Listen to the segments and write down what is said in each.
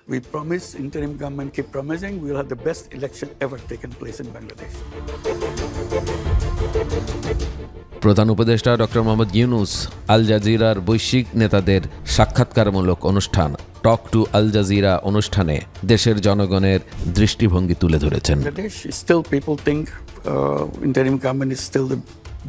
We promise, interim government keep promising, we will have the best election ever taken place in Bangladesh. প্রধান উপদেষ্টা doctor Mohammad Yunus আল জাজিরার বৈশ্বিক নেতাদের সাক্ষাৎকারমূলক অনুষ্ঠান টক টু আল জাজিরা অনুষ্ঠানে দেশের জনগণের দৃষ্টিভঙ্গি তুলে ধরেছেন। Still people think interim government is still the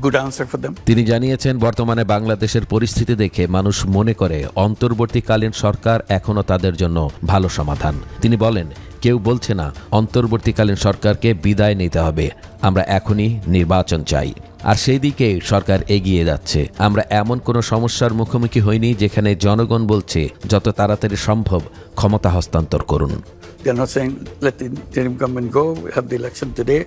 good answer for them. তিনি জানিয়েছেন, বর্তমানে বাংলাদেশের পরিস্থিতি দেখে মানুষ মনে করে অন্তর্বর্তীকালীন সরকার এখনো তাদের জন্য ভালো সমাধান। তিনি বলেন, কেউ বলছে না অন্তর্বর্তীকালীন সরকারকে বিদায় নিতে হবে, আমরা এখনই নির্বাচন চাই। আর সেই দিকে সরকার এগিয়ে যাচ্ছে। আমরা এমন কোনো সমস্যার মুখোমুখি হইনি যেখানে জনগণ বলছে যত তাড়াতাড়ি সম্ভব ক্ষমতা হস্তান্তর করুন। They are not saying let the interim government go, have the election today.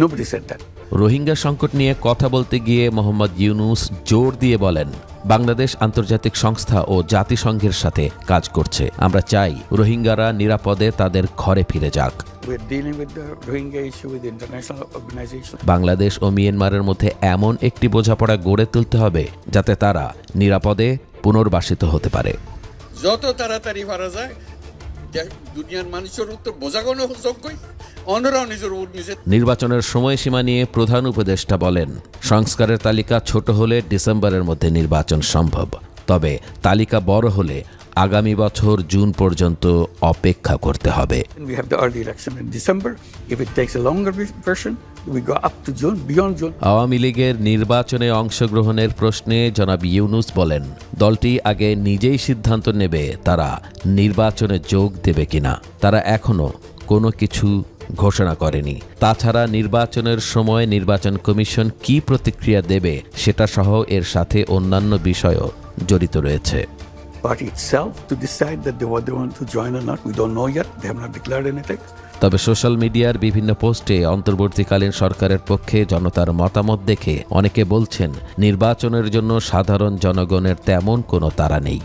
Nobody said that. Rohingya সংকট নিয়ে কথা বলতে গিয়ে মোহাম্মদ ইউনূস জোর দিয়ে বলেন, বাংলাদেশ আন্তর্জাতিক সংস্থা ও জাতিসংঘের সাথে কাজ করছে। আমরা চাই রোহিঙ্গারা নিরাপদে তাদের ঘরে ফিরে যাক। বাংলাদেশ ও মিয়ানমারের মধ্যে এমন একটি বোঝাপড়া গড়ে তুলতে হবে যাতে তারা নিরাপদে পুনর্বাসিত হতে পারে। যত তাড়াতাড়ি পারা যায় দুনিয়ার মানুষের উত্তর বোঝানো যোগ্যই। নির্বাচনের সময়সীমা নিয়ে প্রধান উপদেষ্টা বলেন, সংস্কারের তালিকা ছোট হলে ডিসেম্বরের মধ্যে নির্বাচন সম্ভব, তবে তালিকা বড় হলে আগামী বছর জুন পর্যন্ত অপেক্ষা করতে হবে। আওয়ামী লীগের নির্বাচনে অংশগ্রহণের প্রশ্নে জনাব ইউনূস বলেন, দলটি আগে নিজেই সিদ্ধান্ত নেবে তারা নির্বাচনে যোগ দেবে কিনা। তারা এখনো কোনো কিছু ঘোষণা করেনি। তাছাড়া নির্বাচনের সময় নির্বাচন কমিশন কি প্রতিক্রিয়া দেবে সেটা সহ এর সাথে অন্যান্য বিষয়ও জড়িত রয়েছে। তবে সোশ্যাল মিডিয়ার বিভিন্ন পোস্টে অন্তর্বর্তীকালীন সরকারের পক্ষে জনতার মতামত দেখে অনেকে বলছেন, নির্বাচনের জন্য সাধারণ জনগণের তেমন কোনো তাড়া নেই।